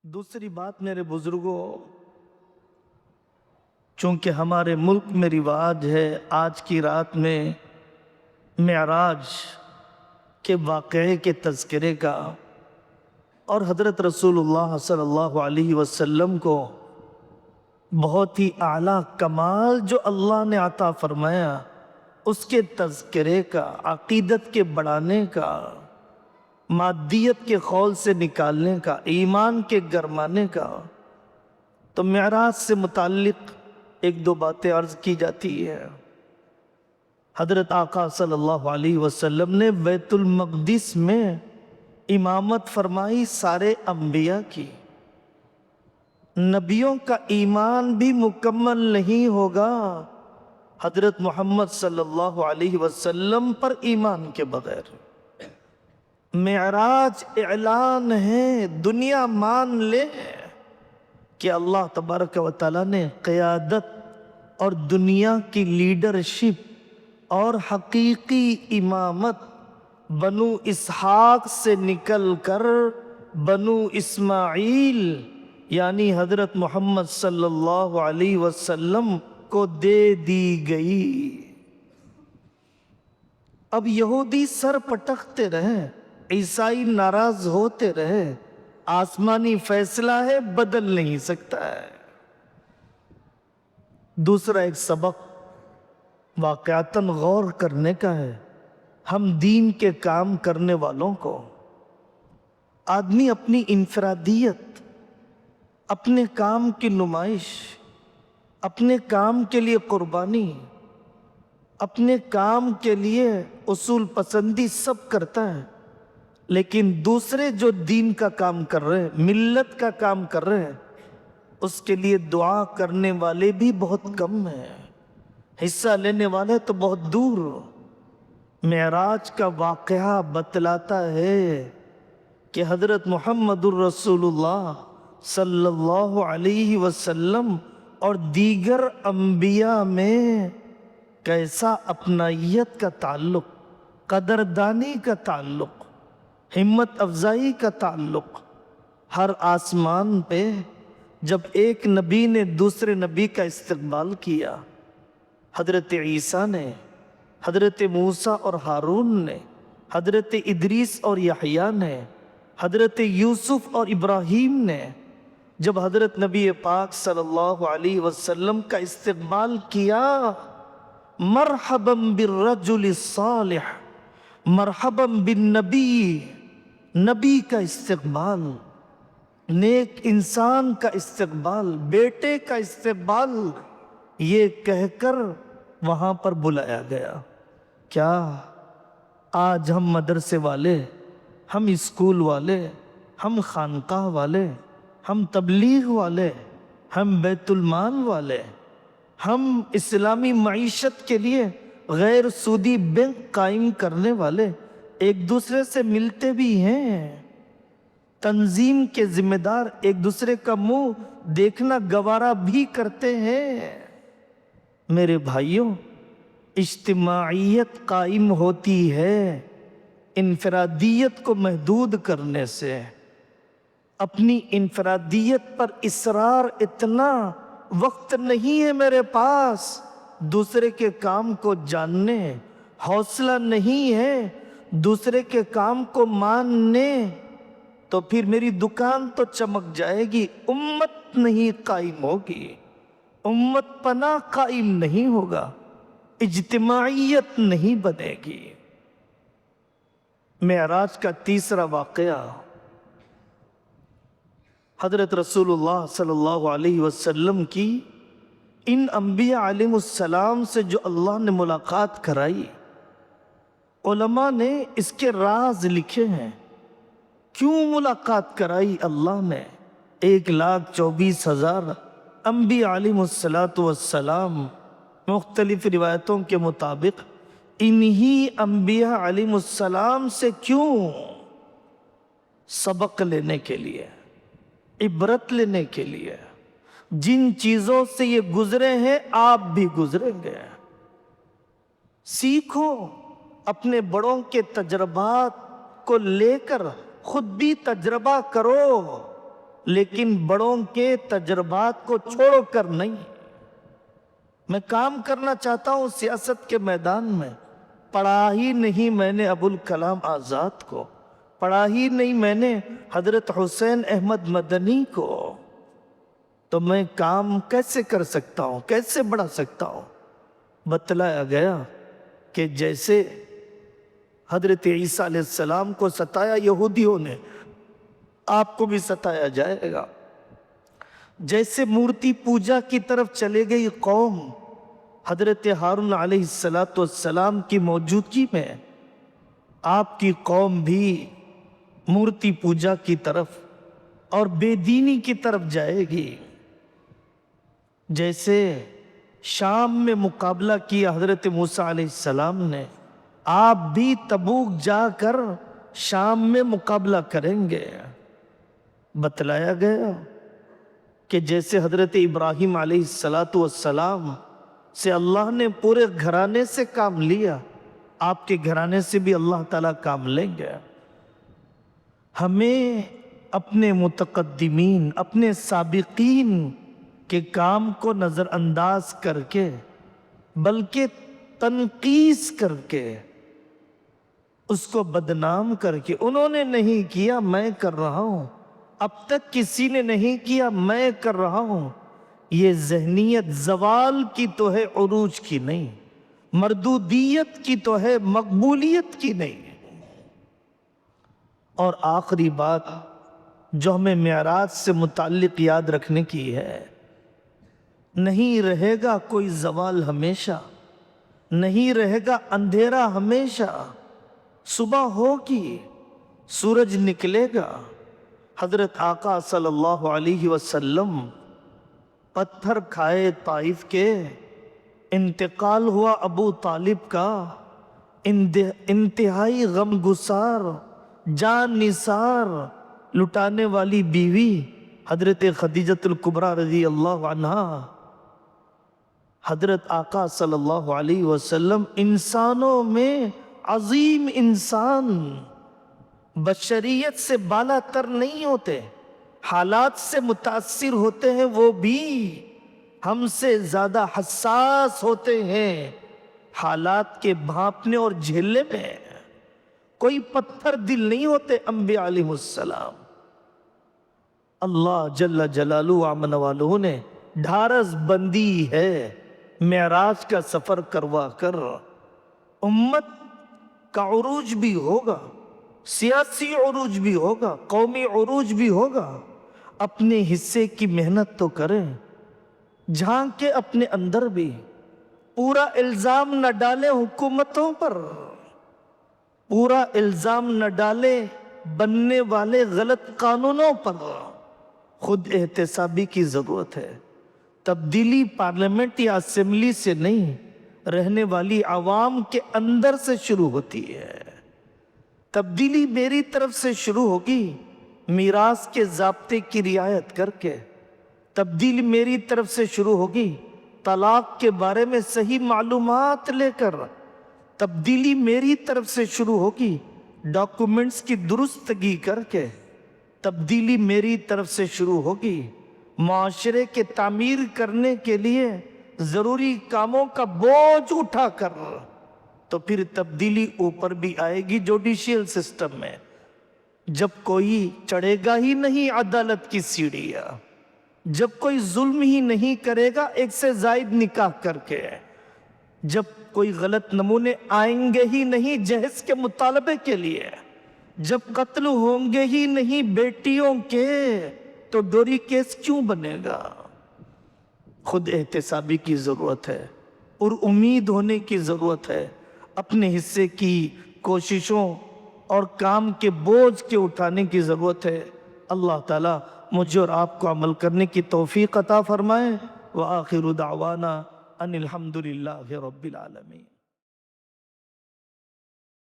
دوسری بات میرے بزرگوں، چونکہ ہمارے ملک میں رواج ہے آج کی رات میں معراج کے واقعے کے تذکرے کا، اور حضرت رسول اللہ صلی اللہ علیہ وسلم کو بہت ہی اعلیٰ کمال جو اللہ نے عطا فرمایا اس کے تذکرے کا، عقیدت کے بڑھانے کا، مادیت کے خول سے نکالنے کا، ایمان کے گرمانے کا، تو معراج سے متعلق ایک دو باتیں عرض کی جاتی ہے۔ حضرت آقا صلی اللہ علیہ وسلم نے بیت المقدس میں امامت فرمائی سارے انبیاء کی۔ نبیوں کا ایمان بھی مکمل نہیں ہوگا حضرت محمد صلی اللہ علیہ وسلم پر ایمان کے بغیر۔ معراج اعلان ہے، دنیا مان لے کہ اللہ تبارک و تعالیٰ نے قیادت اور دنیا کی لیڈرشپ اور حقیقی امامت بنو اسحاق سے نکل کر بنو اسماعیل یعنی حضرت محمد صلی اللہ علیہ وسلم کو دے دی گئی۔ اب یہودی سر پٹکتے رہے، عیسائی ناراض ہوتے رہے، آسمانی فیصلہ ہے، بدل نہیں سکتا ہے۔ دوسرا ایک سبق واقعتاً غور کرنے کا ہے، ہم دین کے کام کرنے والوں کو، آدمی اپنی انفرادیت، اپنے کام کی نمائش، اپنے کام کے لیے قربانی، اپنے کام کے لیے اصول پسندی سب کرتا ہے، لیکن دوسرے جو دین کا کام کر رہے ہیں، ملت کا کام کر رہے ہیں، اس کے لیے دعا کرنے والے بھی بہت کم ہیں، حصہ لینے والے تو بہت دور۔ معراج کا واقعہ بتلاتا ہے کہ حضرت محمد الرسول اللہ صلی اللہ علیہ وسلم اور دیگر انبیاء میں کیسا اپنائیت کا تعلق، قدردانی کا تعلق، ہمت افزائی کا تعلق۔ ہر آسمان پہ جب ایک نبی نے دوسرے نبی کا استقبال کیا، حضرت عیسیٰ نے، حضرت موسیٰ اور ہارون نے، حضرت ادریس اور یحییٰ نے، حضرت یوسف اور ابراہیم نے، جب حضرت نبی پاک صلی اللہ علیہ وسلم کا استقبال کیا، مرحبا بالرجل الصالح، مرحبا بالنبی، نبی کا استقبال، نیک انسان کا استقبال، بیٹے کا استقبال، یہ کہہ کر وہاں پر بلایا گیا۔ کیا آج ہم مدرسے والے، ہم اسکول والے، ہم خانقاہ والے، ہم تبلیغ والے، ہم بیت المال والے، ہم اسلامی معیشت کے لیے غیر سودی بینک قائم کرنے والے ایک دوسرے سے ملتے بھی ہیں، تنظیم کے ذمہ دار ایک دوسرے کا منہ دیکھنا گوارا بھی کرتے ہیں؟ میرے بھائیوں، اجتماعیت قائم ہوتی ہے انفرادیت کو محدود کرنے سے۔ اپنی انفرادیت پر اصرار، اتنا وقت نہیں ہے میرے پاس دوسرے کے کام کو جاننے، حوصلہ نہیں ہے دوسرے کے کام کو ماننے، تو پھر میری دکان تو چمک جائے گی، امت نہیں قائم ہوگی، امت پناہ قائم نہیں ہوگا، اجتماعیت نہیں بنے گی۔ معراج کا تیسرا واقعہ، حضرت رسول اللہ صلی اللہ علیہ وسلم کی ان انبیاء علیہ السلام سے جو اللہ نے ملاقات کرائی، علماء نے اس کے راز لکھے ہیں۔ کیوں ملاقات کرائی اللہ نے 1,24,000 انبیاء علیہ السلام؟ مختلف روایتوں کے مطابق انہی انبیاء علیہ السلام سے کیوں؟ سبق لینے کے لیے، عبرت لینے کے لیے۔ جن چیزوں سے یہ گزرے ہیں آپ بھی گزریں گے، سیکھو، اپنے بڑوں کے تجربات کو لے کر خود بھی تجربہ کرو۔ لیکن بڑوں کے تجربات کو چھوڑ کر نہیں۔ میں کام کرنا چاہتا ہوں سیاست کے میدان میں، پڑھا ہی نہیں میں نے ابوالکلام آزاد کو، پڑھا ہی نہیں میں نے حضرت حسین احمد مدنی کو، تو میں کام کیسے کر سکتا ہوں، کیسے بڑھا سکتا ہوں؟ بتلایا گیا کہ جیسے حضرت عیسیٰ علیہ السلام کو ستایا یہودیوں نے، آپ کو بھی ستایا جائے گا۔ جیسے مورتی پوجا کی طرف چلے گئی قوم حضرت ہارون علیہ السلام کی موجودگی میں، آپ کی قوم بھی مورتی پوجا کی طرف اور بے دینی کی طرف جائے گی۔ جیسے شام میں مقابلہ کیا حضرت موسیٰ علیہ السلام نے، آپ بھی تبوک جا کر شام میں مقابلہ کریں گے۔ بتلایا گیا کہ جیسے حضرت ابراہیم علیہ السلام سے اللہ نے پورے گھرانے سے کام لیا، آپ کے گھرانے سے بھی اللہ تعالیٰ کام لیں گے۔ ہمیں اپنے متقدمین، اپنے سابقین کے کام کو نظر انداز کر کے، بلکہ تنقیس کر کے، اس کو بدنام کر کے، انہوں نے نہیں کیا میں کر رہا ہوں، اب تک کسی نے نہیں کیا میں کر رہا ہوں، یہ ذہنیت زوال کی تو ہے، عروج کی نہیں، مردودیت کی تو ہے، مقبولیت کی نہیں۔ اور آخری بات جو ہمیں معراج سے متعلق یاد رکھنے کی ہے، نہیں رہے گا کوئی زوال ہمیشہ، نہیں رہے گا اندھیرا ہمیشہ، صبح ہوگی، سورج نکلے گا۔ حضرت آقا صلی اللہ علیہ وسلم پتھر کھائے طائف کے، انتقال ہوا ابو طالب کا، انتہائی غم گسار، جان نثار، لٹانے والی بیوی حضرت خدیجہ الکبریٰ رضی اللہ عنہا۔ حضرت آقا صلی اللہ علیہ وسلم انسانوں میں عظیم انسان، بشریت سے بالا تر نہیں ہوتے، حالات سے متاثر ہوتے ہیں، وہ بھی ہم سے زیادہ حساس ہوتے ہیں حالات کے بھانپنے اور جھیلنے میں۔ کوئی پتھر دل نہیں ہوتے انبیاء علیہ السلام۔ اللہ جل جلالہ امن والوں نے ڈھارس بندی ہے معراج کا سفر کروا کر۔ امت کا عروج بھی ہوگا، سیاسی عروج بھی ہوگا، قومی عروج بھی ہوگا، اپنے حصے کی محنت تو کریں، جھانک کے اپنے اندر بھی، پورا الزام نہ ڈالیں حکومتوں پر، پورا الزام نہ ڈالیں بننے والے غلط قانونوں پر، خود احتسابی کی ضرورت ہے۔ تبدیلی پارلیمنٹ یا اسمبلی سے نہیں، رہنے والی عوام کے اندر سے شروع ہوتی ہے۔ تبدیلی میری طرف سے شروع ہوگی، میراث کے ضابطے کی رعایت کر کے۔ تبدیلی میری طرف سے شروع ہوگی، طلاق کے بارے میں صحیح معلومات لے کر۔ تبدیلی میری طرف سے شروع ہوگی، ڈاکومنٹس کی درستگی کر کے۔ تبدیلی میری طرف سے شروع ہوگی، معاشرے کے تعمیر کرنے کے لیے ضروری کاموں کا بوجھ اٹھا کر۔ تو پھر تبدیلی اوپر بھی آئے گی جوڈیشل سسٹم میں، جب کوئی چڑھے گا ہی نہیں عدالت کی سیڑھیاں، جب کوئی ظلم ہی نہیں کرے گا ایک سے زائد نکاح کر کے، جب کوئی غلط نمونے آئیں گے ہی نہیں جہیز کے مطالبے کے لیے، جب قتل ہوں گے ہی نہیں بیٹیوں کے، تو ڈوری کیس کیوں بنے گا؟ خود احتسابی کی ضرورت ہے اور امید ہونے کی ضرورت ہے، اپنے حصے کی کوششوں اور کام کے بوجھ کے اٹھانے کی ضرورت ہے۔ اللہ تعالیٰ مجھے اور آپ کو عمل کرنے کی توفیق عطا فرمائے۔ وآخر دعوانا ان الحمدللہ رب العالمین۔